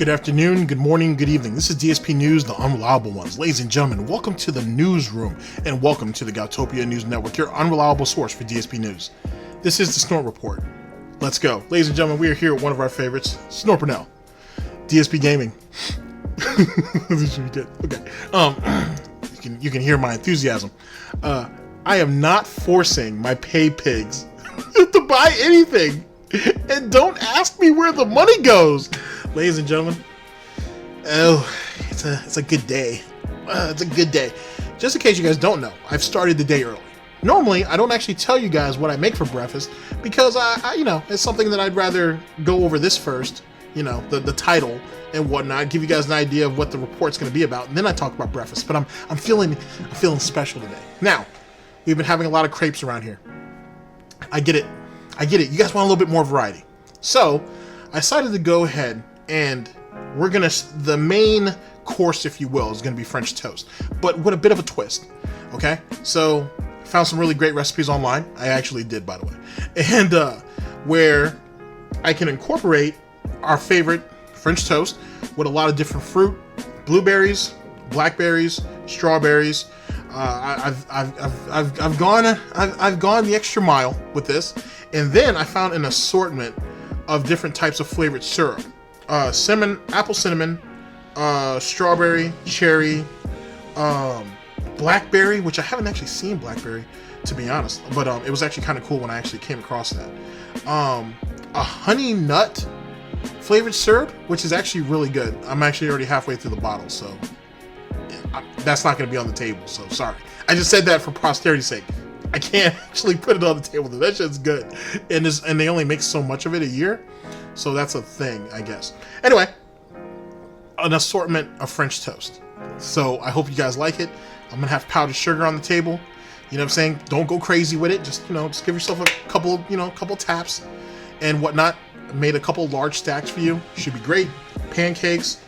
Good afternoon, good morning, good evening. This is DSP News, the unreliable ones. Ladies and gentlemen, welcome to the newsroom and welcome to the Goutopia News Network, your unreliable source for DSP News. This is the Snort Report. Let's go. Ladies and gentlemen, we are here with one of our favorites, Snort Burnell, Dspgaming. This should be good. Okay. You can hear my enthusiasm. I am not forcing my Paypigs to buy anything. And don't ask me where the money goes. Ladies and gentlemen, it's a good day. It's a good day. Just in case you guys don't know, I've started the day early. Normally, I don't actually tell you guys what I make for breakfast because I it's something that I'd rather go over this first, the title and whatnot, give you guys an idea of what the report's going to be about, and then I talk about breakfast. But I'm feeling special today. Now, we've been having a lot of crepes around here. I get it. You guys want a little bit more variety. So, I decided to go ahead and the main course, if you will, is going to be French toast, but with a bit of a twist. Okay? So, I found some really great recipes online. I actually did, by the way. And, where I can incorporate our favorite French toast with a lot of different fruit, blueberries, blackberries, strawberries. I've gone the extra mile with this, and then I found an assortment of different types of flavored syrup: apple cinnamon, strawberry, cherry, blackberry, which I haven't actually seen blackberry, to be honest, but it was actually kind of cool when I actually came across that. A honey nut flavored syrup, which is actually really good. I'm actually already halfway through the bottle, so that's not going to be on the table, so sorry. I just said that for posterity's sake. I can't actually put it on the table. That shit's good. And they only make so much of it a year, so that's a thing, I guess. Anyway, an assortment of French toast. So I hope you guys like it. I'm going to have powdered sugar on the table. You know what I'm saying? Don't go crazy with it. Just give yourself a couple taps and whatnot. I made a couple large stacks for you. Should be great. Pancakes.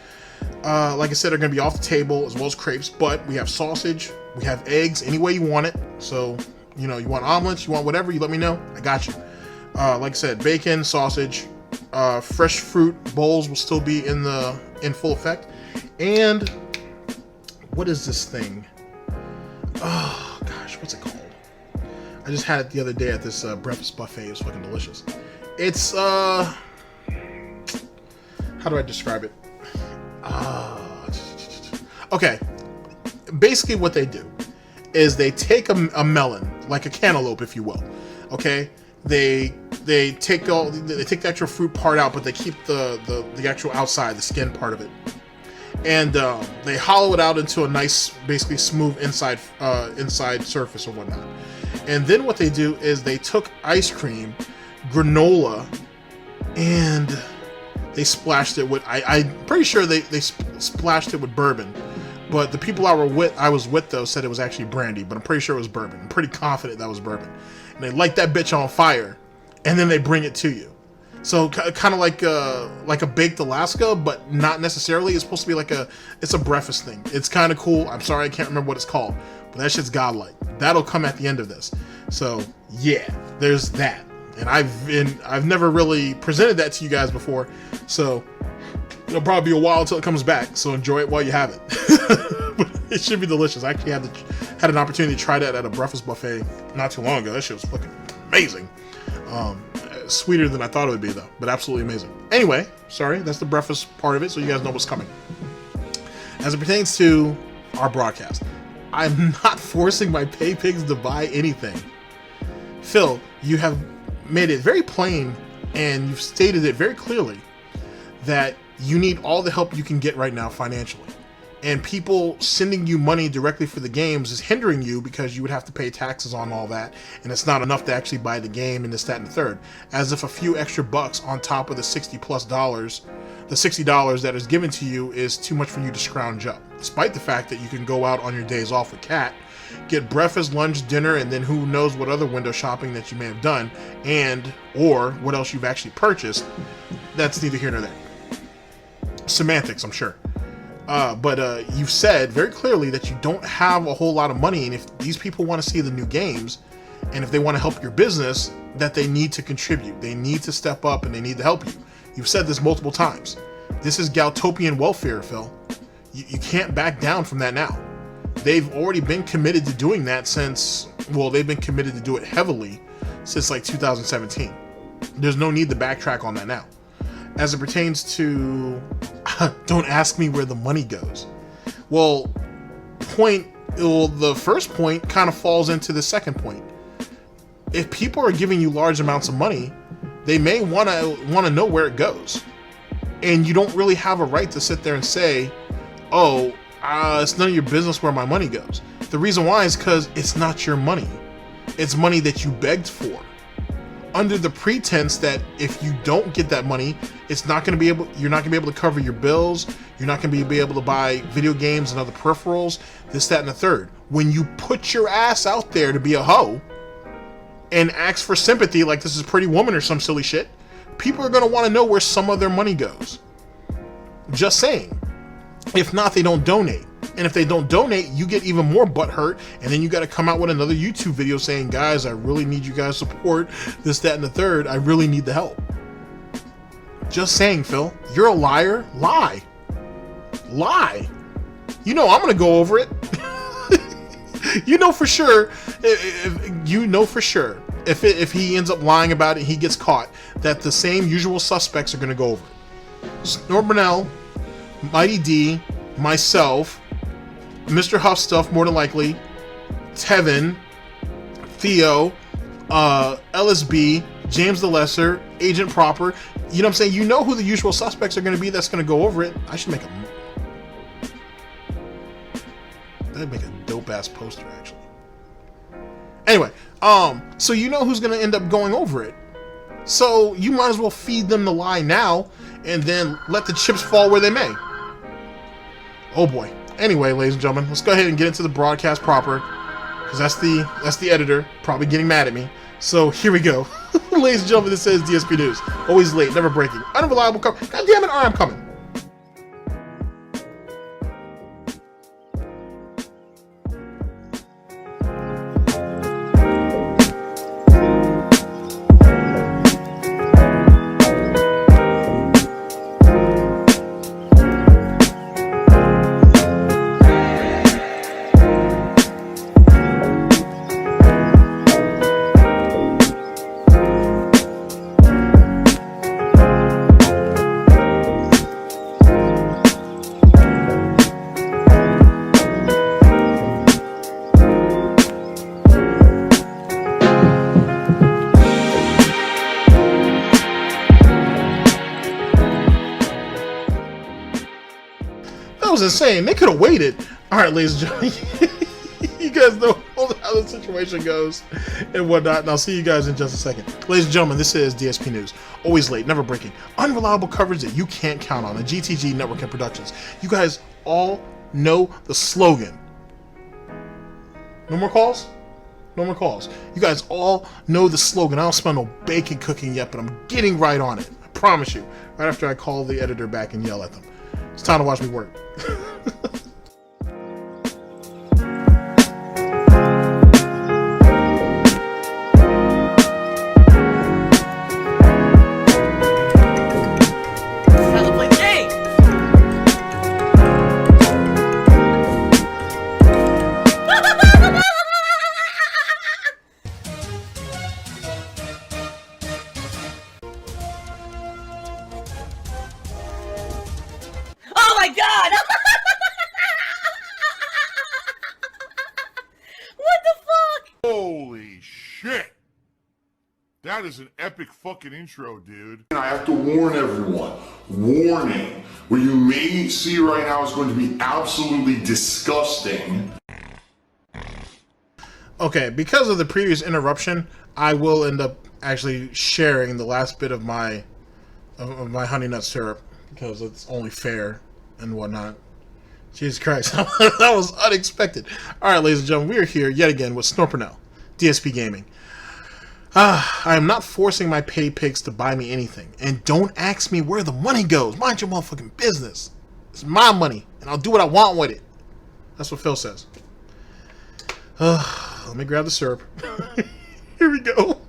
Like I said, are going to be off the table, as well as crepes, but we have sausage, we have eggs, any way you want it. So, you want omelets, you want whatever, you let me know. I got you. Like I said, bacon, sausage, fresh fruit bowls will still be in full effect. And what is this thing? Oh gosh, what's it called? I just had it the other day at this breakfast buffet. It was fucking delicious. It's how do I describe it? Okay, basically what they do is they take a melon, like a cantaloupe, if you will. Okay, they take the actual fruit part out, but they keep the actual outside, the skin part of it, and they hollow it out into a nice, basically smooth inside surface or whatnot. And then what they do is they took ice cream, granola, and they splashed it with, I'm pretty sure they splashed it with bourbon, but the people I was with though said it was actually brandy, but I'm pretty sure it was bourbon. I'm pretty confident that was bourbon. And they light that bitch on fire, and then they bring it to you. So kind of like a baked Alaska, but not necessarily. It's supposed to be it's a breakfast thing. It's kind of cool. I'm sorry, I can't remember what it's called, but that shit's godlike. That'll come at the end of this. So yeah, there's that. And I've never really presented that to you guys before, so it'll probably be a while until it comes back. So enjoy it while you have it. But it should be delicious. I actually had an opportunity to try that at a breakfast buffet not too long ago. That shit was fucking amazing. Sweeter than I thought it would be though, but absolutely amazing. Anyway, sorry, that's the breakfast part of it, so you guys know what's coming. As it pertains to our broadcast, I'm not forcing my Paypigs to buy anything. Phil, you have made it very plain, and you've stated it very clearly that you need all the help you can get right now financially. And people sending you money directly for the games is hindering you because you would have to pay taxes on all that, and it's not enough to actually buy the game and this, that, and the third. As if a few extra bucks on top of the $60+ the $60 that is given to you is too much for you to scrounge up. Despite the fact that you can go out on your days off with Cat, get breakfast, lunch, dinner, and then who knows what other window shopping that you may have done, or what else you've actually purchased. That's neither here nor there. Semantics, I'm sure. But you've said very clearly that you don't have a whole lot of money, and if these people want to see the new games, and if they want to help your business, that they need to contribute. They need to step up, and they need to help you. You've said this multiple times. This is Goutopian welfare, Phil. You can't back down from that now. They've already been committed to doing that since, well, they've been committed to do it heavily since like 2017. There's no need to backtrack on that now. As it pertains to, don't ask me where the money goes. Well, the first point kind of falls into the second point. If people are giving you large amounts of money, they may want to know where it goes. And you don't really have a right to sit there and say, oh, it's none of your business where my money goes. The reason why is because it's not your money. It's money that you begged for. Under the pretense that if you don't get that money, you're not going to be able to cover your bills. You're not going to be able to buy video games and other peripherals, this, that, and the third. When you put your ass out there to be a hoe and ask for sympathy like this is Pretty Woman or some silly shit, people are going to want to know where some of their money goes. Just saying. If not, they don't donate. And if they don't donate, you get even more butthurt, and then you got to come out with another YouTube video saying, guys, I really need you guys' support, this, that, and the third. I really need the help. Just saying, Phil. You're a liar. Lie. Lie. You know I'm going to go over it. You know for sure. If he ends up lying about it, he gets caught, that the same usual suspects are going to go over it. Snort Burnell, Mighty D, myself, Mrhuth Stuff, more than likely, Tevin, Theo, LSB, James the Lesser, Agent Proper. You know what I'm saying? You know who the usual suspects are going to be that's going to go over it. I should that'd make a dope-ass poster, actually. Anyway, so you know who's going to end up going over it. So you might as well feed them the lie now and then let the chips fall where they may. Oh boy. Anyway, ladies and gentlemen, let's go ahead and get into the broadcast proper, because that's the editor probably getting mad at me. So here we go. Ladies and gentlemen, this is DSP News. Always late, never breaking, unreliable cover. God damn it, I'm coming. Was insane. They could have waited. All right, ladies and gentlemen, you guys know how the situation goes and whatnot, and I'll see you guys in just a second. Ladies and gentlemen, this is DSP News. Always late, never breaking, unreliable coverage that you can't count on. The GTG Network and Productions. You guys all know the slogan. No more calls? No more calls. You guys all know the slogan. I don't smell no bacon cooking yet, but I'm getting right on it. I promise you. Right after I call the editor back and yell at them. It's time to watch me work. Oh my god! What the fuck? Holy shit! That is an epic fucking intro, dude. I have to warn everyone. Warning. What you may see right now is going to be absolutely disgusting. Okay, because of the previous interruption, I will end up actually sharing the last bit of my honey nut syrup, because it's only fair and whatnot. Jesus Christ, that was unexpected. Alright, ladies and gentlemen, we are here yet again with Snort Burnell, Dspgaming. I am not forcing my Paypigs to buy me anything. And don't ask me where the money goes. Mind your motherfucking business. It's my money, and I'll do what I want with it. That's what Phil says. Let me grab the syrup. Here we go.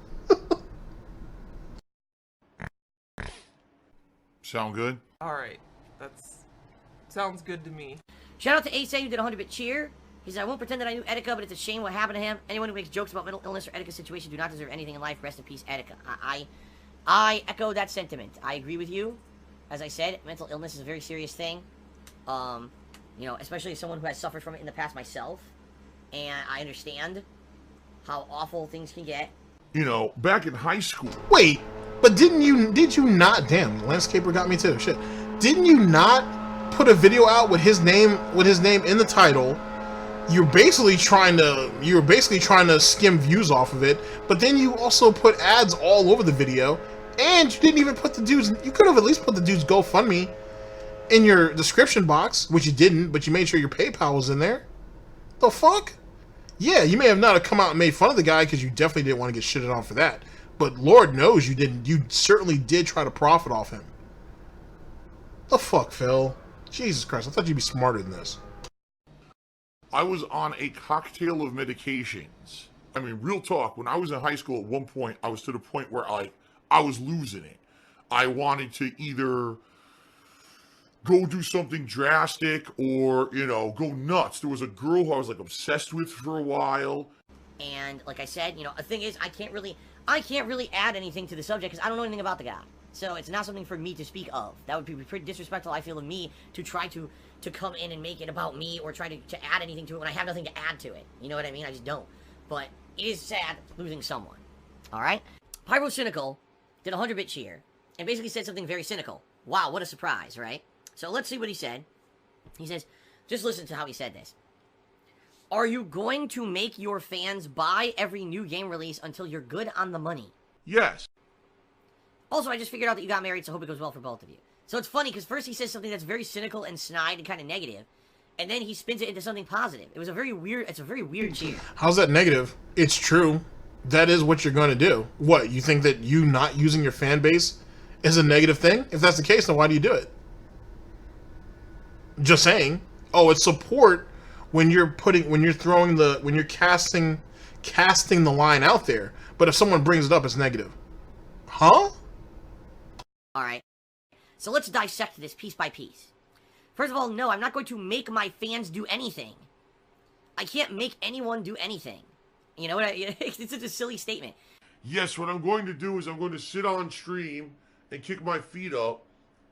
Sound good? Alright, sounds good to me. Shout out to Ace who did a 100-bit cheer. He said, I won't pretend that I knew Etika, but it's a shame what happened to him. Anyone who makes jokes about mental illness or Etika's situation do not deserve anything in life. Rest in peace, Etika. I echo that sentiment. I agree with you. As I said, mental illness is a very serious thing. You know, especially as someone who has suffered from it in the past myself. And I understand how awful things can get. You know, back in high school. Wait, but did you not, damn, Landscaper got me too, shit. Didn't you not put a video out with his name in the title? You were basically trying to skim views off of it, but then you also put ads all over the video, and you didn't even put the dude's, you could have at least put the dude's GoFundMe in your description box, which you didn't, but you made sure your PayPal was in there. The fuck? Yeah, you may have not have come out and made fun of the guy because you definitely didn't want to get shitted on for that, but Lord knows you didn't. You certainly did try to profit off him. The fuck, Phil? Jesus Christ, I thought you'd be smarter than this. I was on a cocktail of medications. I mean, real talk, when I was in high school at one point, I was to the point where I was losing it. I wanted to either go do something drastic or, you know, go nuts. There was a girl who I was, like, obsessed with for a while. And, like I said, you know, the thing is, I can't really add anything to the subject because I don't know anything about the guy. So it's not something for me to speak of. That would be pretty disrespectful, I feel, of me to try to come in and make it about me or try to add anything to it when I have nothing to add to it. You know what I mean? I just don't. But it is sad losing someone. Alright? Pyro Cynical did a 100-bit cheer and basically said something very cynical. Wow, what a surprise, right? So let's see what he said. He says, just listen to how he said this. Are you going to make your fans buy every new game release until you're good on the money? Yes. Also, I just figured out that you got married, so I hope it goes well for both of you. So it's funny, because first he says something that's very cynical and snide and kind of negative, and then he spins it into something positive. It's a very weird cheer. How's that negative? It's true. That is what you're going to do. What, you think that you not using your fan base is a negative thing? If that's the case, then why do you do it? Just saying. Oh, it's support when you're casting the line out there. But if someone brings it up, it's negative. Huh? Alright. So let's dissect this piece by piece. First of all, no, I'm not going to make my fans do anything. I can't make anyone do anything. You know what? It's such a silly statement. Yes, what I'm going to do is I'm going to sit on stream and kick my feet up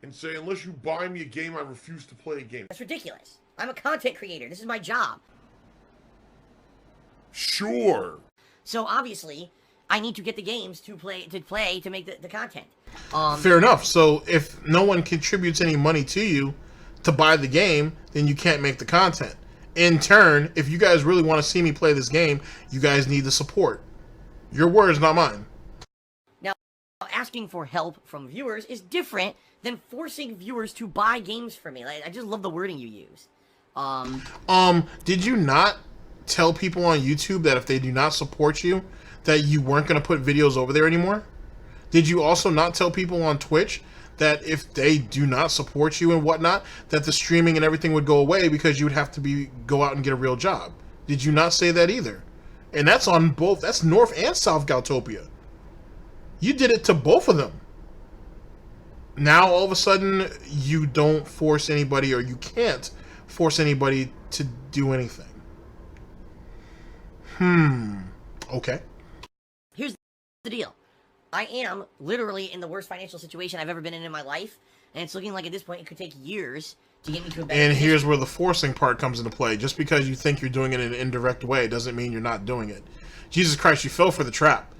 and say, unless you buy me a game, I refuse to play a game. That's ridiculous. I'm a content creator. This is my job. Sure. So obviously, I need to get the games to play to make the content. Fair enough. So if no one contributes any money to you to buy the game, then you can't make the content. In turn, if you guys really want to see me play this game, you guys need the support. Your words, not mine. Now, asking for help from viewers is different than forcing viewers to buy games for me. Like, I just love the wording you use. Did you not tell people on YouTube that if they do not support you, that you weren't going to put videos over there anymore? Did you also not tell people on Twitch that if they do not support you and whatnot, that the streaming and everything would go away because you would have to go out and get a real job? Did you not say that either? And that's on both, that's North and South Goutopia. You did it to both of them. Now all of a sudden you don't force anybody, or you can't force anybody to do anything. Okay. Here's the deal. I am literally in the worst financial situation I've ever been in my life, and it's looking like at this point it could take years to get me to a better And position. here's where the forcing part comes into play. Just because you think you're doing it in an indirect way doesn't mean you're not doing it. Jesus Christ, you fell for the trap.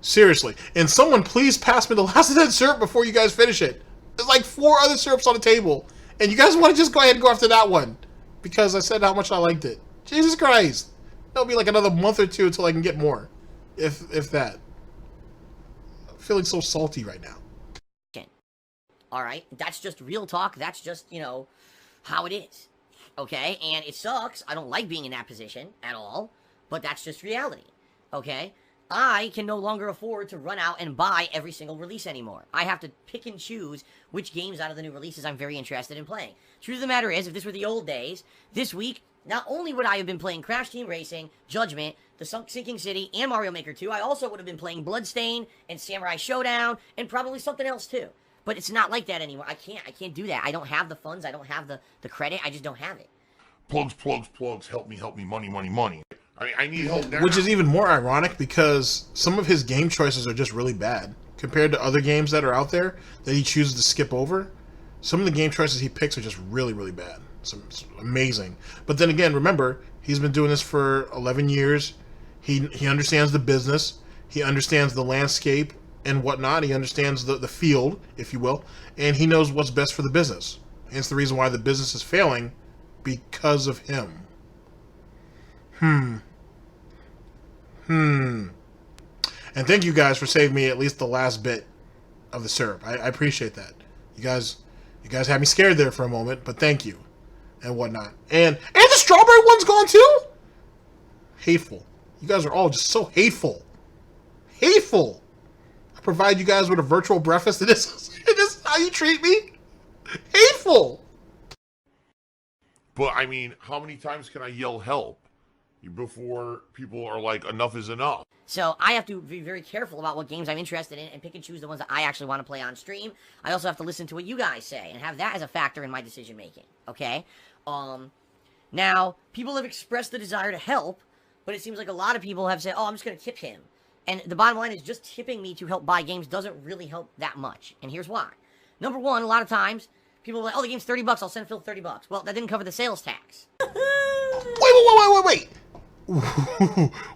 Seriously. And someone please pass me the last of that syrup before you guys finish it. There's like 4 other syrups on the table, and you guys want to just go ahead and go after that one because I said how much I liked it. Jesus Christ. It'll be like another month or 2 until I can get more. If that. I'm feeling so salty right now. Alright? That's just real talk. That's just, you know, how it is. Okay? And it sucks. I don't like being in that position at all. But that's just reality. Okay? I can no longer afford to run out and buy every single release anymore. I have to pick and choose which games out of the new releases I'm very interested in playing. Truth of the matter is, if this were the old days, this week, not only would I have been playing Crash Team Racing, Judgment, The Sinking City, and Mario Maker 2, I also would have been playing Bloodstain and Samurai Showdown, and probably something else too. But it's not like that anymore. I can't do that. I don't have the funds. I don't have the credit. I just don't have it. Plugs, plugs, plugs. Help me, money, money, money. I mean, I need help now. Which is even more ironic because some of his game choices are just really bad compared to other games that are out there that he chooses to skip over. Some of the game choices he picks are just really, really bad. It's amazing. But then again, remember, he's been doing this for 11 years. He understands the business. He understands the landscape and whatnot. He understands the field, if you will. And he knows what's best for the business. And it's the reason why the business is failing because of him. And thank you guys for saving me at least the last bit of the syrup. I appreciate that. You guys had me scared there for a moment, but thank you. And whatnot. And the strawberry one's gone too? Hateful. You guys are all just so hateful. Hateful. I provide you guys with a virtual breakfast and this is how you treat me? Hateful. But I mean, how many times can I yell help before people are like, enough is enough? So I have to be very careful about what games I'm interested in and pick and choose the ones that I actually want to play on stream. I also have to listen to what you guys say and have that as a factor in my decision making. Okay? Now, people have expressed the desire to help, but it seems like a lot of people have said, oh, I'm just going to tip him. And the bottom line is just tipping me to help buy games doesn't really help that much. And here's why. Number one, a lot of times, people are like, oh, the game's $30, I'll send Phil $30. Well, that didn't cover the sales tax. Wait.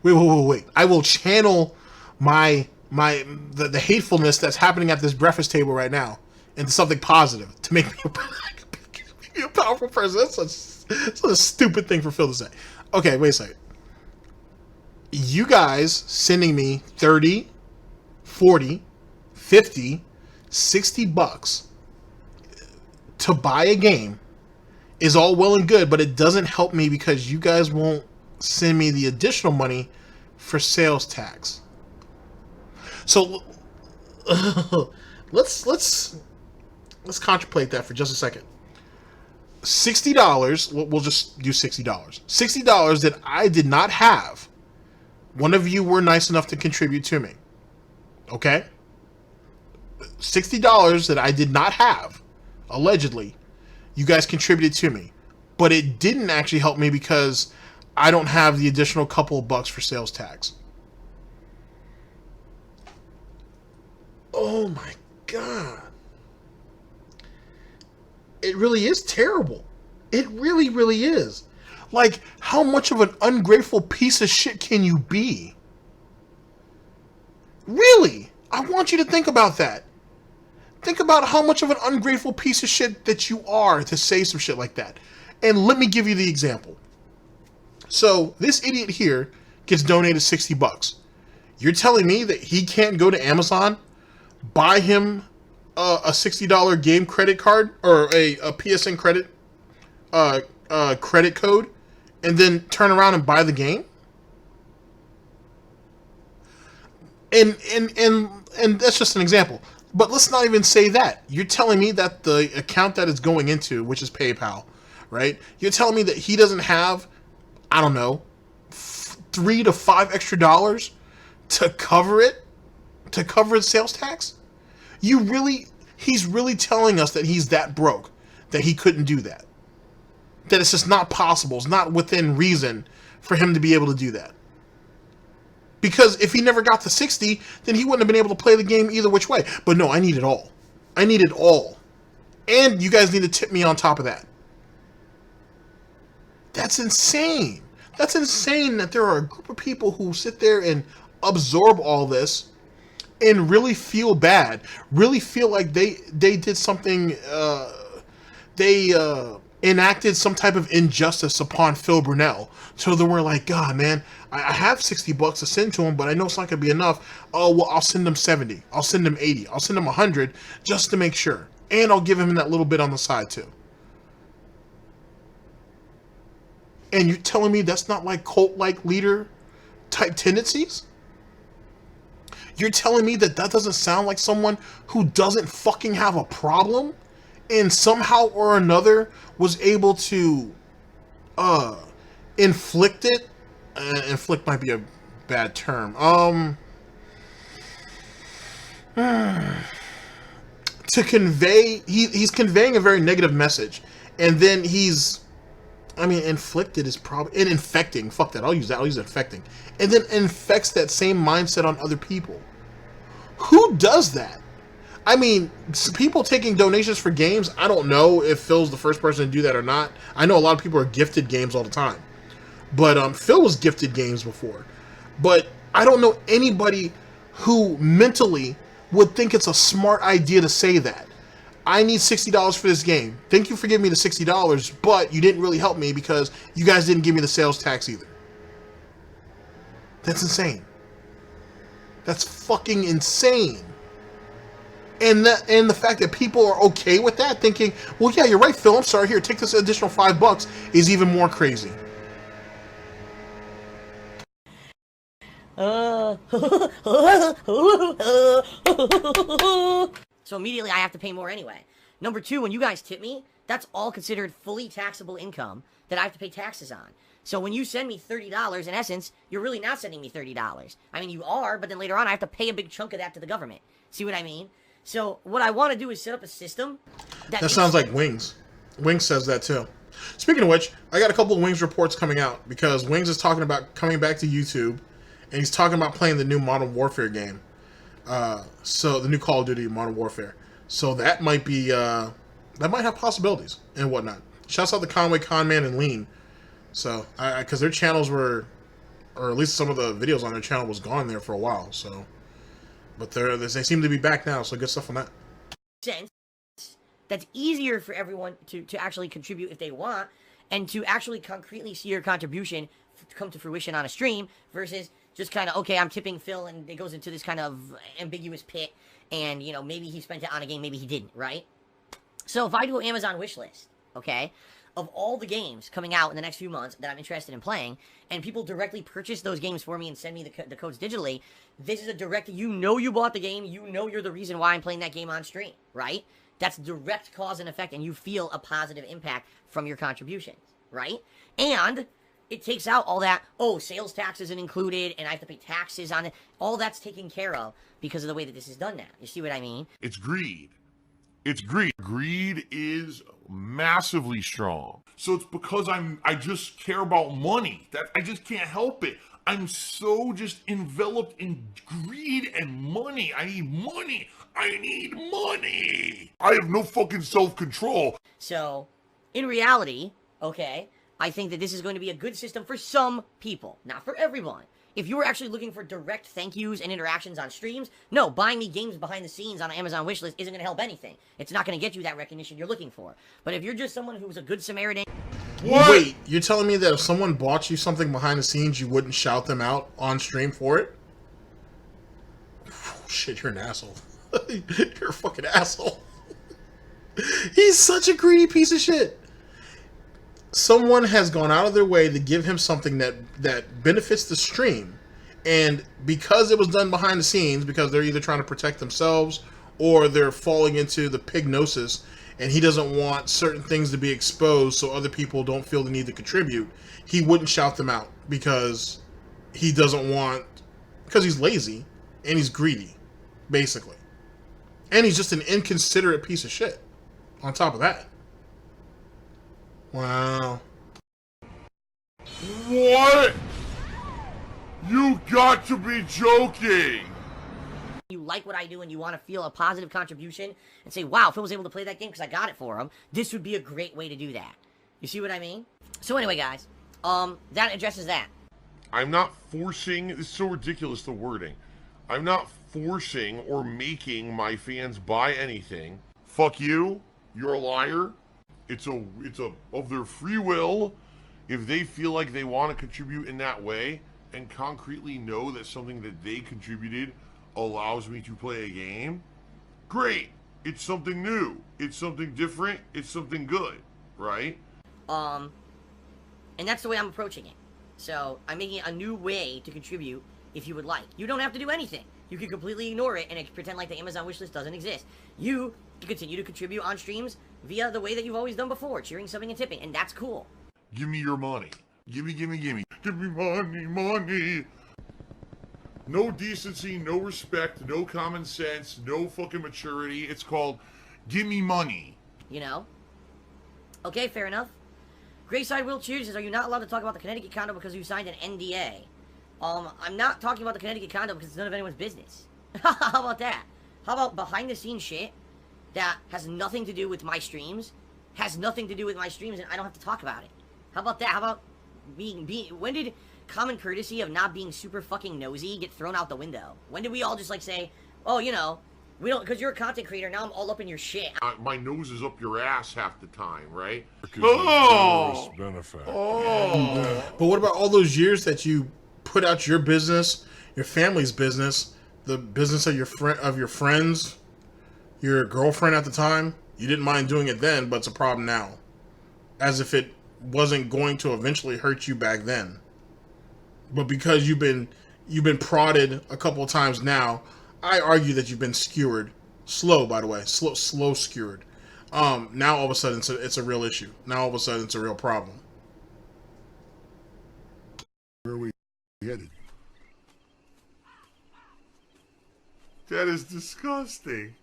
Wait. I will channel the hatefulness that's happening at this breakfast table right now into something positive to make me a powerful person. That's a stupid thing for Phil to say. Okay, wait a second. You guys sending me 30, 40, 50, 60 bucks to buy a game is all well and good, but it doesn't help me because you guys won't send me the additional money for sales tax. So let's contemplate that for just a second. $60, we'll just do $60. $60 that I did not have. One of you were nice enough to contribute to me. Okay? $60 that I did not have, allegedly, you guys contributed to me. But it didn't actually help me because I don't have the additional couple of bucks for sales tax. Oh my God. It really is terrible. It really, really is. Like, how much of an ungrateful piece of shit can you be? Really? I want you to think about that. Think about how much of an ungrateful piece of shit that you are to say some shit like that. And let me give you the example. So, this idiot here gets donated 60 bucks. You're telling me that he can't go to Amazon, buy him a $60 game credit card, or a PSN credit credit code, and then turn around and buy the game? And that's just an example. But let's not even say that. You're telling me that the account that it's going into, which is PayPal, right? You're telling me that he doesn't have, I don't know, $3 to $5 extra to cover it, to cover his sales tax? He's really telling us that he's that broke, that he couldn't do that. That it's just not possible. It's not within reason for him to be able to do that. Because if he never got to 60, then he wouldn't have been able to play the game either which way. But no, I need it all. I need it all. And you guys need to tip me on top of that. That's insane. That's insane that there are a group of people who sit there and absorb all this and really feel bad. Really feel like they did something, they enacted some type of injustice upon Phil Burnell. So they were like, God, man, I have 60 bucks to send to him, but I know it's not going to be enough. Oh, well, I'll send him 70. I'll send him 80. I'll send him 100 just to make sure. And I'll give him that little bit on the side, too. And you're telling me that's not like cult-like leader type tendencies? You're telling me that doesn't sound like someone who doesn't fucking have a problem and somehow or another was able to inflict it? Inflict might be a bad term. to convey, he's conveying a very negative message, and then inflicted is probably, and infecting, fuck that, I'll use infecting, and then infects that same mindset on other people. Who does that? I mean, people taking donations for games, I don't know if Phil's the first person to do that or not. I know a lot of people are gifted games all the time. But Phil was gifted games before. But I don't know anybody who mentally would think it's a smart idea to say that. I need $60 for this game. Thank you for giving me the $60, but you didn't really help me because you guys didn't give me the sales tax either. That's insane. That's fucking insane. And the fact that people are okay with that, thinking, well, yeah, you're right, Phil, I'm sorry, here, take this additional $5, is even more crazy. So immediately I have to pay more anyway. Number two, when you guys tip me, that's all considered fully taxable income that I have to pay taxes on. So when you send me $30, in essence, you're really not sending me $30. I mean, you are, but then later on I have to pay a big chunk of that to the government. See what I mean? So what I want to do is set up a system that sounds like Wings. Wings says that too. Speaking of which, I got a couple of Wings reports coming out because Wings is talking about coming back to YouTube, and he's talking about playing the new Modern Warfare game. So the new Call of Duty Modern Warfare. So that might be that might have possibilities and whatnot. Shouts out to Conway, Conman, and Lean. So because their channels were, or at least some of the videos on their channel was gone there for a while. So. But they seem to be back now, so good stuff on that. Sense that's easier for everyone to actually contribute if they want, and to actually concretely see your contribution come to fruition on a stream, versus just kind of, okay, I'm tipping Phil, and it goes into this kind of ambiguous pit, and, you know, maybe he spent it on a game, maybe he didn't, right? So if I do an Amazon wish list, okay, of all the games coming out in the next few months that I'm interested in playing, and people directly purchase those games for me and send me the codes digitally, this is a direct, you know you bought the game, you know you're the reason why I'm playing that game on stream, right? That's direct cause and effect, and you feel a positive impact from your contributions, right? And it takes out all that, oh, sales tax isn't included, and I have to pay taxes on it. All that's taken care of because of the way that this is done now. You see what I mean? It's greed. It's greed. Greed is massively strong. So it's because I just care about money. That I just can't help it. I'm so just enveloped in greed and money. I need money. I need money. I have no fucking self-control. So, in reality, okay, I think that this is going to be a good system for some people, not for everyone. If you were actually looking for direct thank yous and interactions on streams, no, buying me games behind the scenes on an Amazon wishlist isn't going to help anything. It's not going to get you that recognition you're looking for. But if you're just someone who's a good Samaritan... What? Wait, you're telling me that if someone bought you something behind the scenes, you wouldn't shout them out on stream for it? Shit, you're an asshole. You're a fucking asshole. He's such a greedy piece of shit. Someone has gone out of their way to give him something that benefits the stream, and because it was done behind the scenes, because they're either trying to protect themselves or they're falling into the pignosis, and he doesn't want certain things to be exposed so other people don't feel the need to contribute, he wouldn't shout them out because he doesn't want, because he's lazy and he's greedy, basically. And he's just an inconsiderate piece of shit on top of that. Wow. What? You got to be joking. You like what I do and you want to feel a positive contribution and say, wow, Phil was able to play that game because I got it for him, this would be a great way to do that. You see what I mean? So anyway, guys, that addresses that. I'm not forcing, it's so ridiculous, the wording. I'm not forcing or making my fans buy anything. Fuck you, you're a liar. It's of their free will. If they feel like they want to contribute in that way and concretely know that something that they contributed allows me to play a game, great. It's something new. It's something different. It's something good, right? And that's the way I'm approaching it. So I'm making a new way to contribute if you would like. You don't have to do anything. You can completely ignore it and pretend like the Amazon wishlist doesn't exist. You can continue to contribute on streams via the way that you've always done before, cheering, subbing, and tipping, and that's cool. Give me your money. Gimme. Give me money. No decency, no respect, no common sense, no fucking maturity. It's called, give me money. You know? Okay, fair enough. Grayside Will Cheers says, are you not allowed to talk about the Connecticut condo because you signed an NDA? I'm not talking about the Connecticut condo because it's none of anyone's business. How about that? How about behind the scenes shit that has nothing to do with my streams, and I don't have to talk about it? How about that? How about when did common courtesy of not being super fucking nosy get thrown out the window? When did we all just like say, oh, you know, we don't, because you're a content creator, now I'm all up in your shit. My nose is up your ass half the time, right? Oh! But what about all those years that you put out your business, your family's business, the business of your friends, your girlfriend at the time? You didn't mind doing it then, but it's a problem now. As if it wasn't going to eventually hurt you back then. But because you've been prodded a couple of times now, I argue that you've been skewered. Slow, by the way. Slow skewered. Now all of a sudden it's a real issue. Now all of a sudden it's a real problem. Where are we headed? That is disgusting.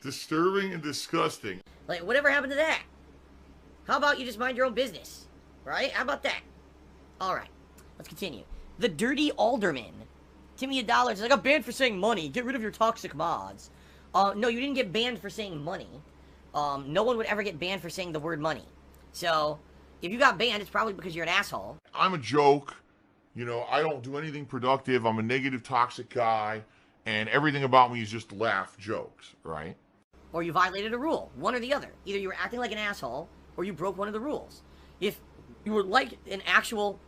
Disturbing and disgusting. Like, whatever happened to that? How about you just mind your own business? Right? How about that? Alright, let's continue. The Dirty Alderman. Timmy $1 says, I got banned for saying money. Get rid of your toxic mods. No, you didn't get banned for saying money. No one would ever get banned for saying the word money. So, if you got banned, it's probably because you're an asshole. I'm a joke. You know, I don't do anything productive. I'm a negative, toxic guy. And everything about me is just laugh jokes, right? Or you violated a rule. One or the other. Either you were acting like an asshole, or you broke one of the rules. If you would like an actual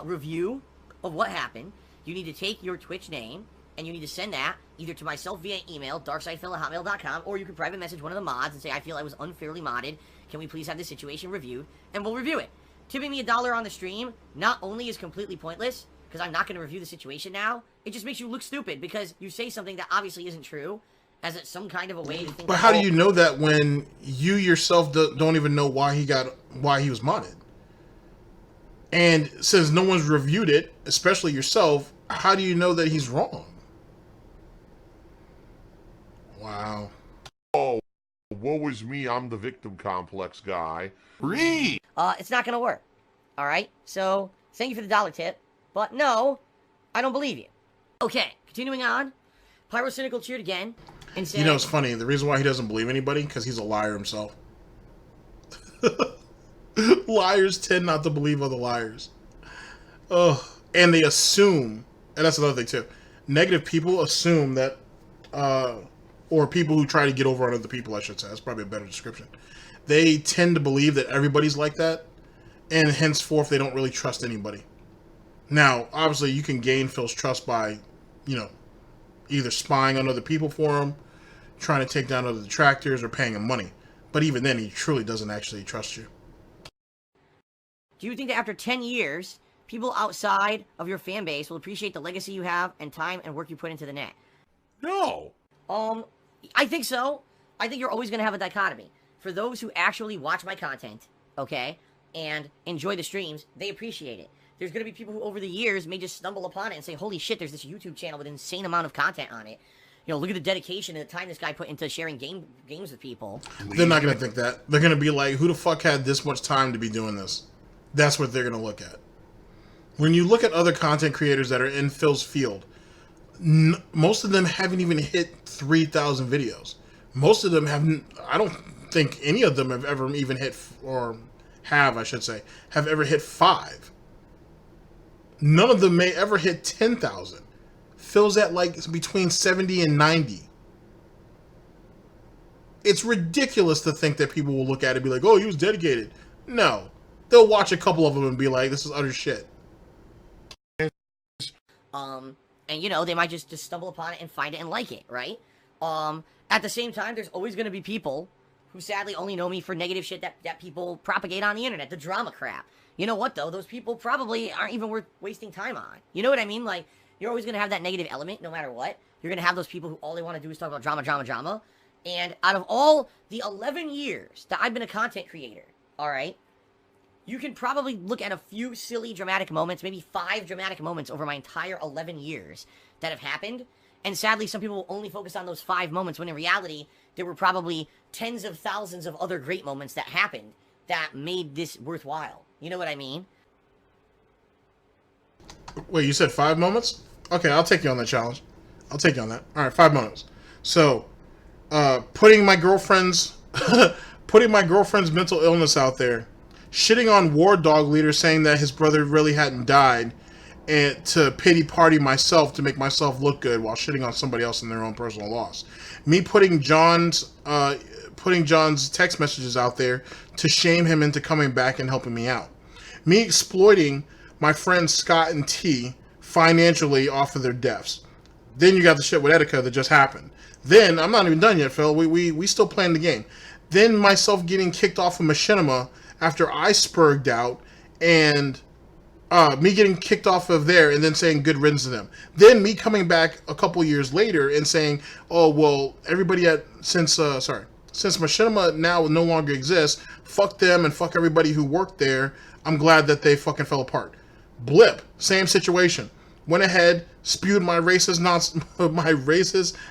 review of what happened, you need to take your Twitch name, and you need to send that either to myself via email, darksidefil@hotmail.com, or you can private message one of the mods and say, I feel I was unfairly modded. Can we please have this situation reviewed? And we'll review it. Tipping me $1 on the stream not only is completely pointless, because I'm not going to review the situation now, it just makes you look stupid because you say something that obviously isn't true, as it's some kind of a way to think. But how do you know that when you yourself don't even know why he was modded? And since no one's reviewed it, especially yourself, how do you know that he's wrong? Wow. Oh, woe is me. I'm the victim complex guy. Read. It's not gonna work. Alright? So, thank you for the $1 tip. But no, I don't believe you. Okay, continuing on. Pyrocynical cheered again and said... You know, it's funny. The reason why he doesn't believe anybody, because he's a liar himself. Liars tend not to believe other liars. Ugh. And they assume, and that's another thing too, negative people assume that, or people who try to get over on other people, I should say. That's probably a better description. They tend to believe that everybody's like that, and henceforth they don't really trust anybody. Now, obviously, you can gain Phil's trust by, you know, either spying on other people for him, trying to take down other detractors, or paying him money. But even then, he truly doesn't actually trust you. Do you think that after 10 years, people outside of your fan base will appreciate the legacy you have and time and work you put into the net? No. I think so. I think you're always going to have a dichotomy. For those who actually watch my content, okay, and enjoy the streams, they appreciate it. There's going to be people who over the years may just stumble upon it and say, holy shit, there's this YouTube channel with an insane amount of content on it. You know, look at the dedication and the time this guy put into sharing games with people. They're not going to think that. They're going to be like, who the fuck had this much time to be doing this? That's what they're going to look at. When you look at other content creators that are in Phil's field, most of them haven't even hit 3,000 videos. Most of them haven't, I don't think any of them have ever even hit, or have, I should say, have ever hit 5. None of them may ever hit 10,000. Phil's at like between 70 and 90. It's ridiculous to think that people will look at it and be like, oh, he was dedicated. No. They'll watch a couple of them and be like, this is utter shit. And you know, they might just stumble upon it and find it and like it, right? At the same time, there's always going to be people who sadly only know me for negative shit that people propagate on the internet, the drama crap. You know what, though? Those people probably aren't even worth wasting time on. You know what I mean? Like, you're always going to have that negative element no matter what. You're going to have those people who all they want to do is talk about drama, drama, drama. And out of all the 11 years that I've been a content creator, all right, you can probably look at a few silly dramatic moments, maybe 5 dramatic moments over my entire 11 years that have happened. And sadly, some people will only focus on those 5 moments, when in reality, there were probably tens of thousands of other great moments that happened that made this worthwhile. You know what I mean? Wait, you said 5 moments? Okay, I'll take you on that challenge. I'll take you on that. All right, 5 moments. So, putting my girlfriend's mental illness out there, shitting on War Dog Leader, saying that his brother really hadn't died, and to pity party myself to make myself look good while shitting on somebody else in their own personal loss. Me putting John's text messages out there to shame him into coming back and helping me out. Me exploiting my friends Scott and T financially off of their deaths. Then you got the shit with Etika that just happened. Then, I'm not even done yet, Phil. We still playing the game. Then myself getting kicked off of Machinima after I spurged out, and me getting kicked off of there and then saying good riddance to them. Then me coming back a couple years later and saying, oh, well, everybody since Machinima now no longer exists, fuck them and fuck everybody who worked there. I'm glad that they fucking fell apart. Blip, same situation. Went ahead, spewed my racist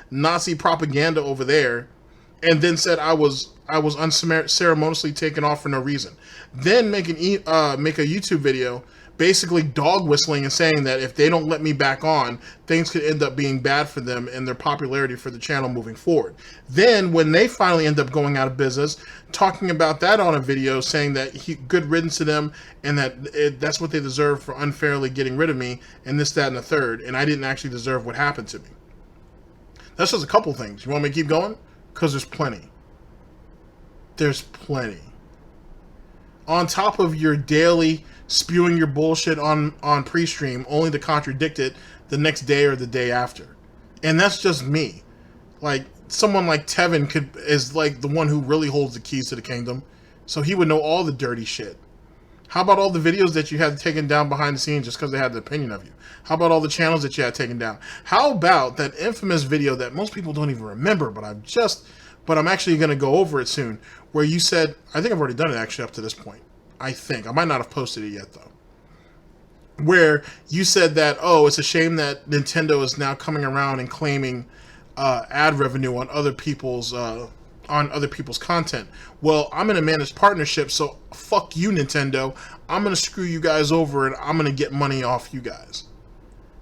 Nazi propaganda over there, and then said I was unceremoniously taken off for no reason. Then make a YouTube video basically dog whistling and saying that if they don't let me back on, things could end up being bad for them and their popularity for the channel moving forward. Then when they finally end up going out of business, talking about that on a video, saying that good riddance to them and that that's what they deserve for unfairly getting rid of me and this, that, and the third, and I didn't actually deserve what happened to me. That's just a couple things. You want me to keep going? Because there's plenty. There's plenty. On top of your daily spewing your bullshit on pre-stream only to contradict it the next day or the day after. And that's just me. Like, someone like Tevin is like the one who really holds the keys to the kingdom, so he would know all the dirty shit. How about all the videos that you had taken down behind the scenes just because they had the opinion of you? How about all the channels that you had taken down? How about that infamous video that most people don't even remember, but I'm actually going to go over it soon, where you said, I think I've already done it actually up to this point. I might not have posted it yet though. Where you said that, oh, it's a shame that Nintendo is now coming around and claiming ad revenue on other people's content. Well, I'm in a managed partnership, so fuck you, Nintendo. I'm gonna screw you guys over and I'm gonna get money off you guys.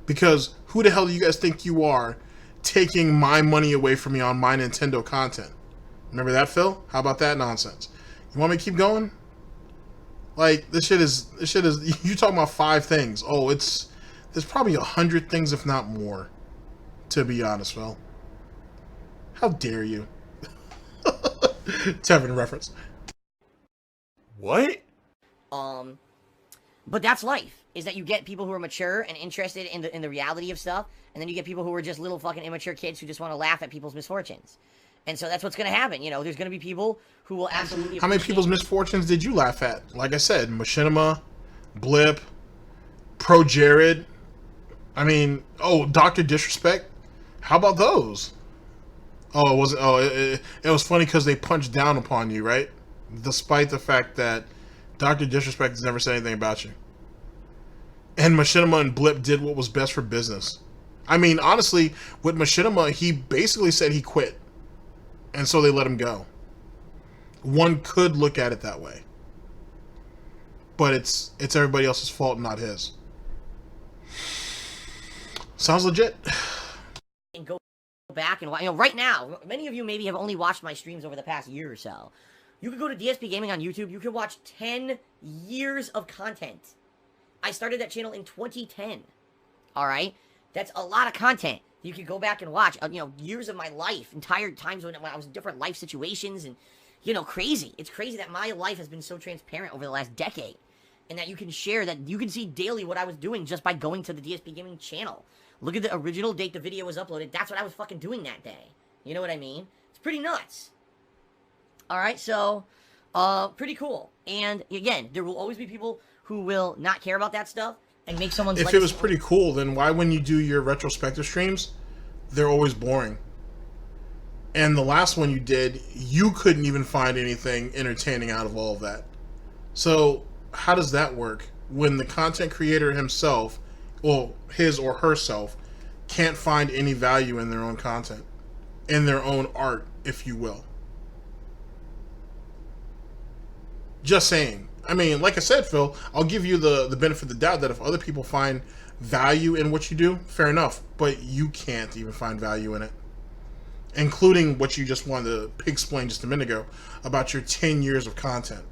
Because who the hell do you guys think you are taking my money away from me on my Nintendo content? Remember that, Phil? How about that nonsense? You want me to keep going? Like, this shit is, you talking about 5 things. Oh, there's probably 100 things, if not more, to be honest, Phil. How dare you? Tevin reference. What? But that's life, is that you get people who are mature and interested in the reality of stuff, and then you get people who are just little fucking immature kids who just want to laugh at people's misfortunes. And so that's what's going to happen. You know, there's going to be people who will absolutely... How many people's misfortunes did you laugh at? Like I said, Machinima, Blip, Pro Jared. I mean, oh, Dr. Disrespect. How about those? Oh, it wasn't... Oh, it was funny because they punched down upon you, right? Despite the fact that Dr. Disrespect has never said anything about you. And Machinima and Blip did what was best for business. I mean, honestly, with Machinima, he basically said he quit. And so they let him go. One could look at it that way. But it's everybody else's fault, not his. Sounds legit. And go back and watch. You know, right now, many of you maybe have only watched my streams over the past year or so. You could go to Dspgaming on YouTube. You could watch 10 years of content. I started that channel in 2010. All right? That's a lot of content. You could go back and watch, you know, years of my life, entire times when I was in different life situations, and, you know, crazy. It's crazy that my life has been so transparent over the last decade, and that you can share, that you can see daily what I was doing just by going to the Dspgaming channel. Look at the original date the video was uploaded. That's what I was fucking doing that day. You know what I mean? It's pretty nuts. Alright, so, pretty cool. And, again, there will always be people who will not care about that stuff, and make someone's If it was pretty cool, then why when you do your retrospective streams, they're always boring. And the last one you did, you couldn't even find anything entertaining out of all of that. So, how does that work when the content creator himself, well, his or herself, can't find any value in their own content, in their own art, if you will? Just saying. I mean, like I said, Phil, I'll give you the benefit of the doubt that if other people find value in what you do, fair enough. But you can't even find value in it. Including what you just wanted to pig-explain just a minute ago about your 10 years of content.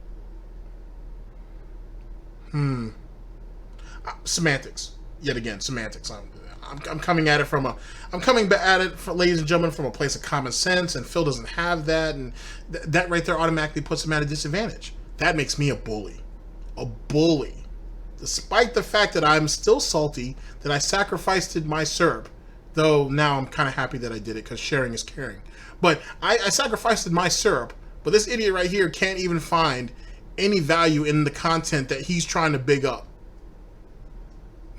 Semantics. Yet again, semantics. I'm coming at it from a... I'm coming at it, ladies and gentlemen, from a place of common sense, and Phil doesn't have that, and that right there automatically puts him at a disadvantage. That makes me a bully. A bully. Despite the fact that I'm still salty that I sacrificed my SERP, though now I'm kind of happy that I did it because sharing is caring. But I sacrificed my SERP, but this idiot right here can't even find any value in the content that he's trying to big up.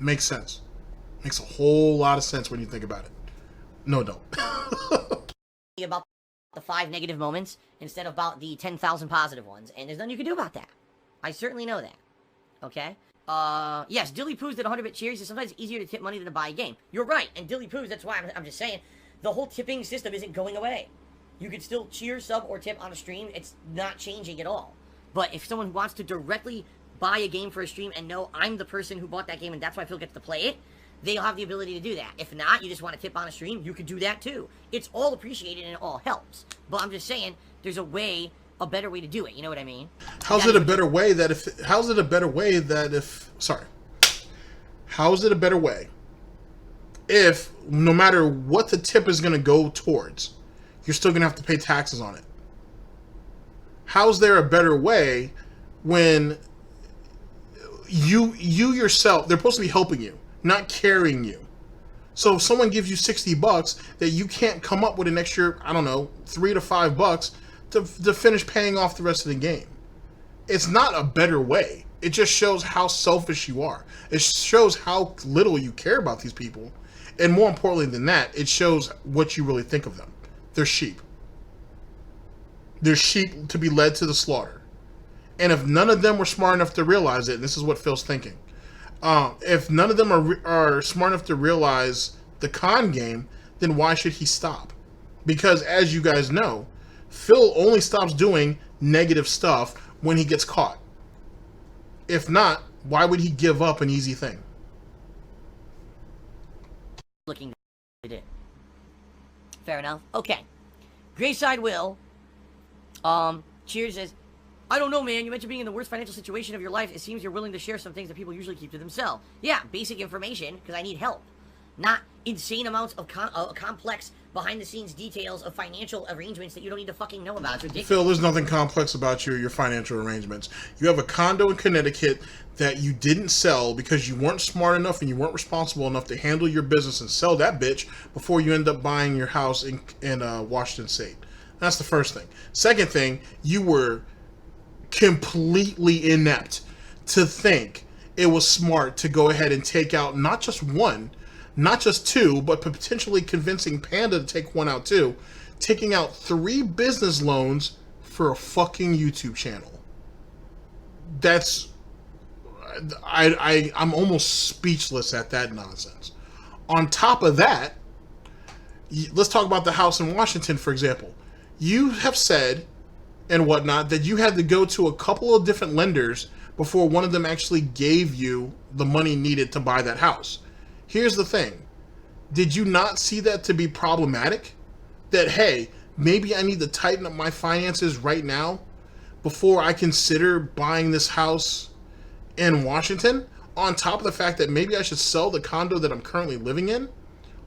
Makes sense. Makes a whole lot of sense when you think about it. No, don't. About the 5 negative moments instead of about the 10,000 positive ones, and there's nothing you can do about that. I certainly know that. Okay? Yes, Dilly Poos did 100-bit cheers. It's sometimes easier to tip money than to buy a game. You're right, and Dilly Poos, that's why I'm just saying, the whole tipping system isn't going away. You could still cheer, sub, or tip on a stream. It's not changing at all. But if someone wants to directly buy a game for a stream and know I'm the person who bought that game and that's why Phil gets to play it, they'll have the ability to do that. If not, you just want to tip on a stream, you could do that too. It's all appreciated and it all helps. But I'm just saying, there's a better way to do it. You know what I mean? How's it a better way that if no matter what the tip is going to go towards, you're still going to have to pay taxes on it? How's there a better way when you yourself, they're supposed to be helping you, not carrying you. So if someone gives you $60 that you can't come up with an extra, I don't know, $3 to $5 to finish paying off the rest of the game. It's not a better way. It just shows how selfish you are. It shows how little you care about these people. And more importantly than that, it shows what you really think of them. They're sheep. They're sheep to be led to the slaughter. And if none of them were smart enough to realize it, and this is what Phil's thinking, if none of them are smart enough to realize the con game, then why should he stop? Because as you guys know, Phil only stops doing negative stuff when he gets caught. If not, why would he give up an easy thing? Looking at it. Fair enough. Okay. Grayside Will, cheers says, I don't know, man. You mentioned being in the worst financial situation of your life. It seems you're willing to share some things that people usually keep to themselves. Yeah, basic information, because I need help. Not insane amounts of complex behind-the-scenes details of financial arrangements that you don't need to fucking know about. It's ridiculous. Phil, there's nothing complex about your financial arrangements. You have a condo in Connecticut that you didn't sell because you weren't smart enough and you weren't responsible enough to handle your business and sell that bitch before you end up buying your house in Washington State. That's the first thing. Second thing, you were completely inept to think it was smart to go ahead and take out not just one, not just two, but potentially convincing Panda to take one out too, taking out 3 business loans for a fucking YouTube channel. That's... I'm almost speechless at that nonsense. On top of that, let's talk about the house in Washington, for example. You have said and whatnot that you had to go to a couple of different lenders before one of them actually gave you the money needed to buy that house. Here's the thing. Did you not see that to be problematic? That, hey, maybe I need to tighten up my finances right now before I consider buying this house in Washington? On top of the fact that maybe I should sell the condo that I'm currently living in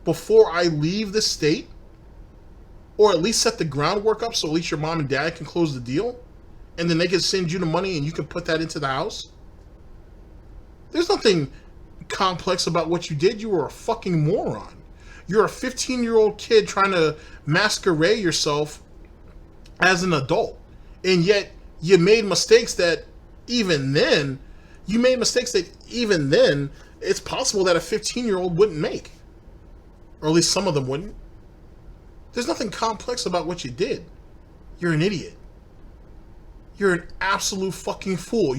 before I leave the state? Or at least set the groundwork up so at least your mom and dad can close the deal? And then they can send you the money and you can put that into the house? There's nothing complex about what you did. You were a fucking moron. You're a 15-year-old kid trying to masquerade yourself as an adult. And yet you made mistakes that even then, it's possible that a 15-year-old wouldn't make. Or at least some of them wouldn't. There's nothing complex about what you did. You're an idiot. You're an absolute fucking fool.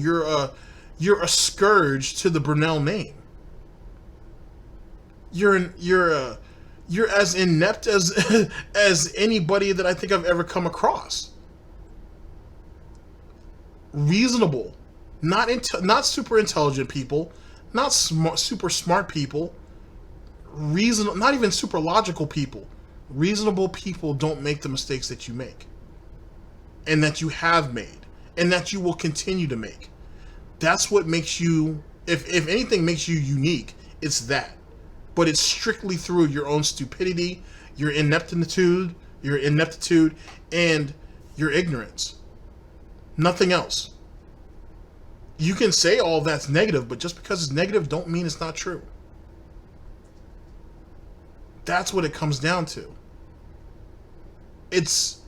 you're a scourge to the Burnell name. You're as inept as as anybody that I think I've ever come across. Reasonable, not super intelligent people, not super smart people, not even super logical people. Reasonable people don't make the mistakes that you make, and that you have made, and that you will continue to make. That's what makes you, if anything makes you unique, it's that. But it's strictly through your own stupidity, your ineptitude, and your ignorance. Nothing else. You can say all that's negative, but just because it's negative don't mean it's not true. That's what it comes down to. It's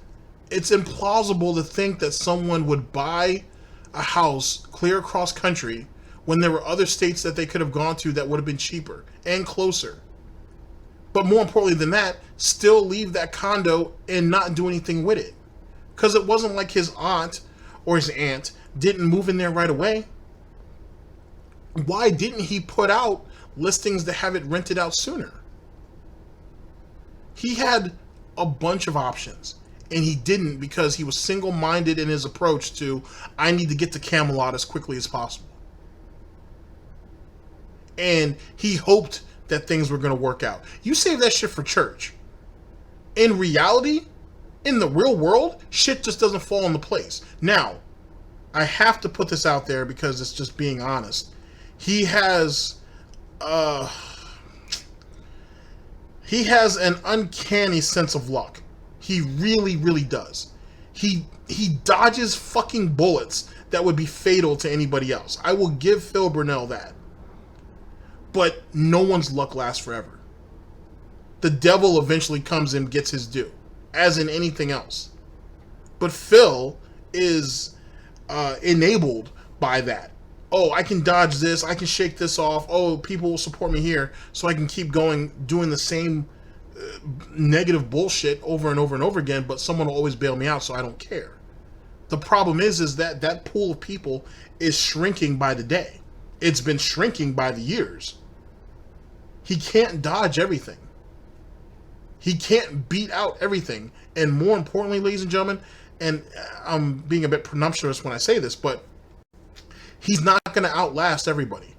implausible to think that someone would buy a house clear across country when there were other states that they could have gone to that would have been cheaper and closer. But more importantly than that, still leave that condo and not do anything with it. Because it wasn't like his aunt or his aunt didn't move in there right away. Why didn't he put out listings to have it rented out sooner? He had a bunch of options, and he didn't because he was single-minded in his approach to, I need to get to Camelot as quickly as possible. And he hoped that things were going to work out. You save that shit for church. In reality, in the real world, shit just doesn't fall into place. Now, I have to put this out there because it's just being honest. He has an uncanny sense of luck. He really, really does. He dodges fucking bullets that would be fatal to anybody else. I will give Phil Burnell that. But no one's luck lasts forever. The devil eventually comes and gets his due, as in anything else. But Phil is enabled by that. Oh, I can dodge this. I can shake this off. Oh, people will support me here, so I can keep going, doing the same negative bullshit over and over and over again, but someone will always bail me out, so I don't care. The problem is that that pool of people is shrinking by the day. It's been shrinking by the years. He can't dodge everything. He can't beat out everything. And more importantly, ladies and gentlemen, and I'm being a bit presumptuous when I say this, but he's not going to outlast everybody.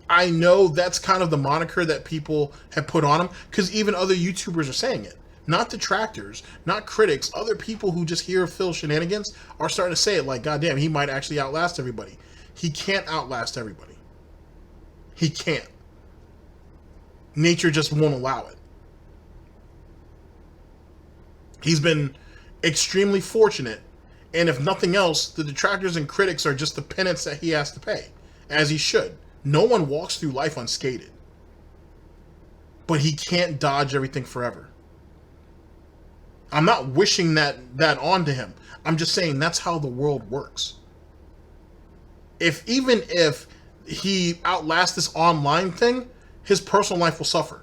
I know that's kind of the moniker that people have put on him, because even other YouTubers are saying it. Not detractors, not critics, other people who just hear Phil shenanigans are starting to say it like, goddamn, he might actually outlast everybody. He can't outlast everybody. He can't. Nature just won't allow it. He's been extremely fortunate, and if nothing else, the detractors and critics are just the penance that he has to pay, as he should. No one walks through life unscathed. But he can't dodge everything forever. I'm not wishing that onto him. I'm just saying that's how the world works. Even if he outlasts this online thing, his personal life will suffer.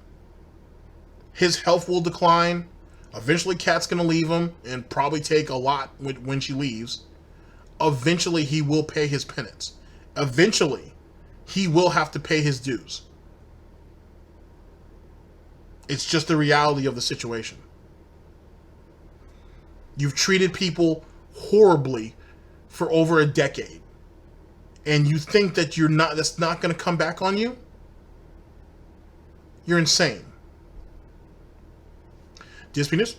His health will decline. Eventually, Kat's going to leave him and probably take a lot when she leaves. Eventually, he will pay his penance. Eventually, he will have to pay his dues. It's just the reality of the situation. You've treated people horribly for over a decade. And you think that that's not going to come back on you? You're insane. Dspnews?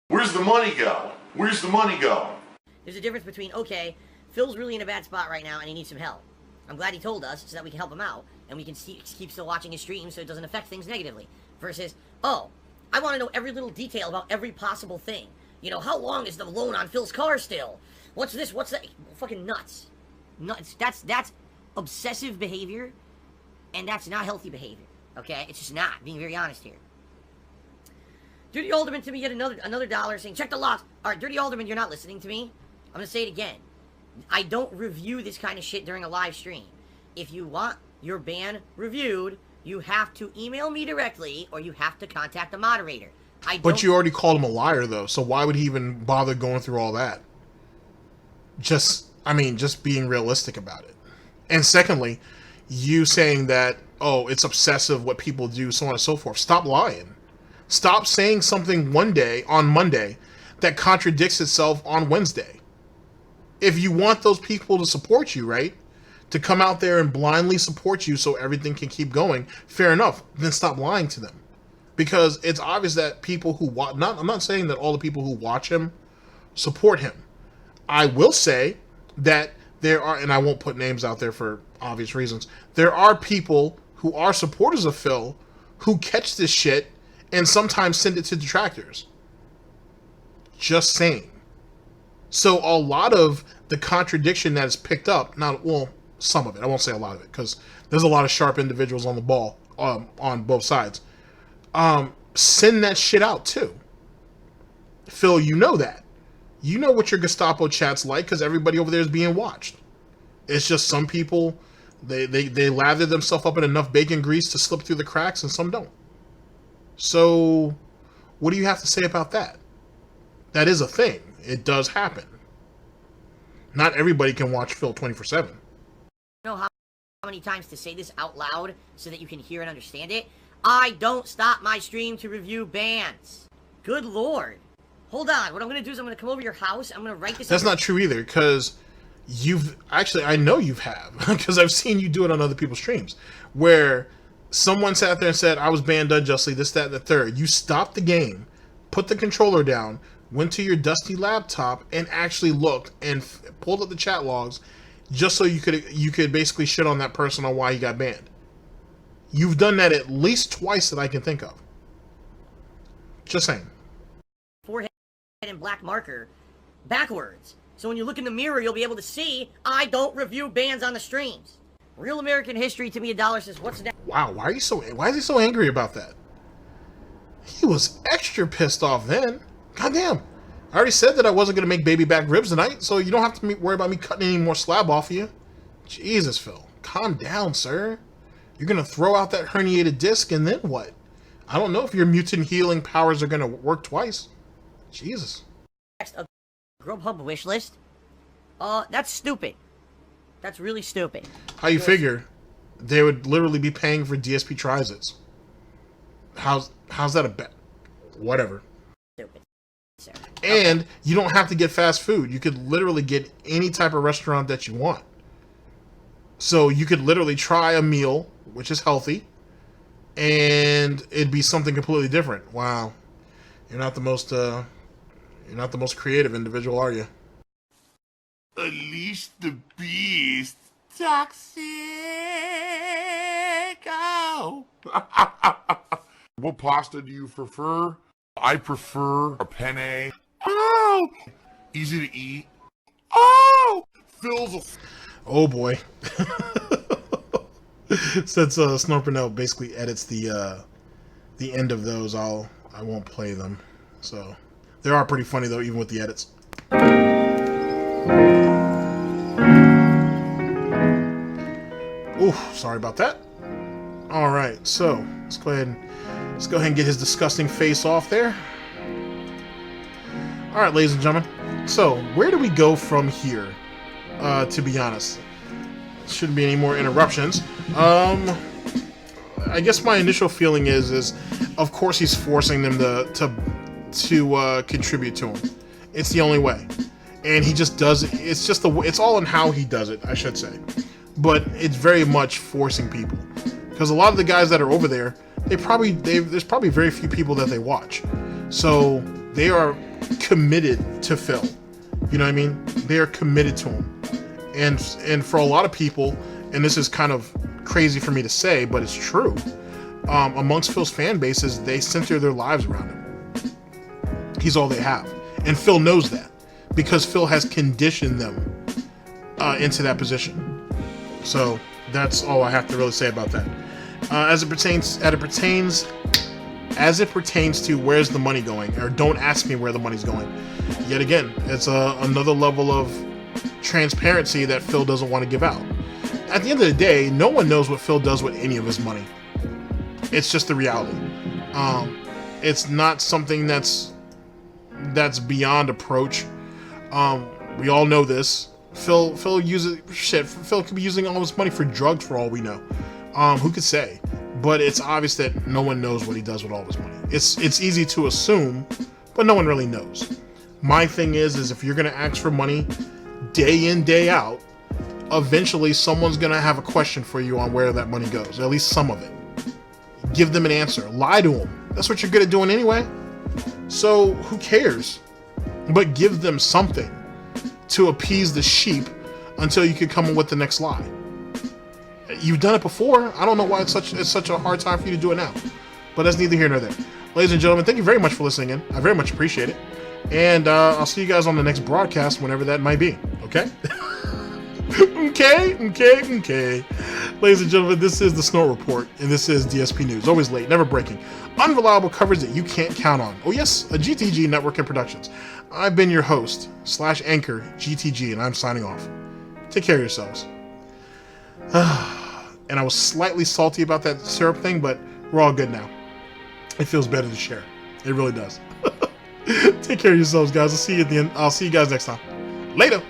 Where's the money go? Where's the money go? There's a difference between, okay, Phil's really in a bad spot right now and he needs some help. I'm glad he told us so that we can help him out and we can keep still watching his streams so it doesn't affect things negatively. Versus, oh, I want to know every little detail about every possible thing. You know, how long is the loan on Phil's car still? What's this? What's that? Fucking nuts. Nuts. That's obsessive behavior, and that's not healthy behavior. Okay? It's just not, being very honest here. Dirty Alderman to me yet another dollar saying, check the logs. Alright, Dirty Alderman, you're not listening to me. I'm gonna say it again. I don't review this kind of shit during a live stream. If you want your ban reviewed, you have to email me directly or you have to contact the moderator. But you already called him a liar, though, so why would he even bother going through all that? Just I mean, just being realistic about it. And secondly, you saying that, oh, it's obsessive what people do, so on and so forth. Stop lying. Stop saying something one day, on Monday, that contradicts itself on Wednesday. If you want those people to support you, right? To come out there and blindly support you so everything can keep going, fair enough. Then stop lying to them. Because it's obvious that people who watch... I'm not saying that all the people who watch him support him. I will say that there are, and I won't put names out there for obvious reasons, there are people who are supporters of Phil who catch this shit and sometimes send it to detractors. Just saying. So a lot of the contradiction that is picked up, some of it, I won't say a lot of it, because there's a lot of sharp individuals on the ball on both sides. Send that shit out too. Phil, you know that. You know what your Gestapo chat's like, because everybody over there is being watched. It's just some people, they lather themselves up in enough bacon grease to slip through the cracks, and some don't. So, what do you have to say about that? That is a thing. It does happen. Not everybody can watch Phil 24/7. Know how many times to say this out loud so that you can hear and understand it? I don't stop my stream to review bans. Good lord. Hold on. What I'm going to do is I'm going to come over your house. I'm going to write this... That's not true either, because you've... Actually, I know you have, because I've seen you do it on other people's streams, where someone sat there and said, I was banned unjustly, this, that, and the third. You stopped the game, put the controller down, went to your dusty laptop, and actually looked and pulled up the chat logs just so you could basically shit on that person on why he got banned. You've done that at least twice that I can think of. Just saying. Forehead and black marker backwards. So when you look in the mirror, you'll be able to see I don't review bans on the streams. Real American History to me $1 says, what's that? Wow, why is he so angry about that? He was extra pissed off then. Goddamn. I already said that I wasn't going to make baby back ribs tonight, so you don't have to worry about me cutting any more slab off of you. Jesus, Phil. Calm down, sir. You're going to throw out that herniated disc, and then what? I don't know if your mutant healing powers are going to work twice. Jesus. Next, a Grubhub wish list. That's stupid. That's really stupid. How you figure? They would literally be paying for DSP Trizits. How's that a bet? Whatever. Stupid, sir. And you don't have to get fast food. You could literally get any type of restaurant that you want. So you could literally try a meal, which is healthy, and it'd be something completely different. Wow. You're not the most creative individual, are you? Unleash the beast. Toxic. Oh. What pasta do you prefer? I prefer a penne. Oh! Easy to eat. Oh! Phil's a... Oh boy. Since Snort Burnell basically edits the end of those, I won't play them. So they are pretty funny though, even with the edits. Ooh, sorry about that. All right, so let's go ahead and get his disgusting face off there. All right, ladies and gentlemen. So where do we go from here? To be honest, shouldn't be any more interruptions. I guess my initial feeling is of course he's forcing them to contribute to him. It's the only way, and he just does it. It's all in how he does it, I should say. But it's very much forcing people, because a lot of the guys that are over there, there's probably very few people that they watch, so they are committed to Phil. You know what I mean? They are committed to him. And for a lot of people, and this is kind of crazy for me to say, but it's true, amongst Phil's fan bases, they center their lives around him. He's all they have. And Phil knows that, because Phil has conditioned them into that position. So that's all I have to really say about that. As it pertains to where's the money going, or don't ask me where the money's going. Yet again, it's another level of transparency that Phil doesn't want to give out. At the end of the day, no one knows what Phil does with any of his money. It's just the reality. It's not something that's beyond approach. We all know this. Phil uses shit. Phil could be using all his money for drugs for all we know. Who could say? But it's obvious that no one knows what he does with all of his money. It's easy to assume, but no one really knows. My thing is if you're gonna ask for money day in, day out, eventually someone's gonna have a question for you on where that money goes, or at least some of it. Give them an answer. Lie to them. That's what you're good at doing anyway. So who cares? But give them something to appease the sheep until you can come up with the next lie. You've done it before. I don't know why it's such a hard time for you to do it now. But that's neither here nor there. Ladies and gentlemen, thank you very much for listening in. I very much appreciate it. And I'll see you guys on the next broadcast, whenever that might be. Okay? Okay. Ladies and gentlemen, this is the Snort Report, and this is DSP News. Always late, never breaking. Unreliable coverage that you can't count on. Oh yes, a GTG network and productions. I've been your host, /anchor, GTG, and I'm signing off. Take care of yourselves. And I was slightly salty about that syrup thing, but we're all good now. It feels better to share. It really does. Take care of yourselves, guys. I'll see you at the end. I'll see you guys next time. Later.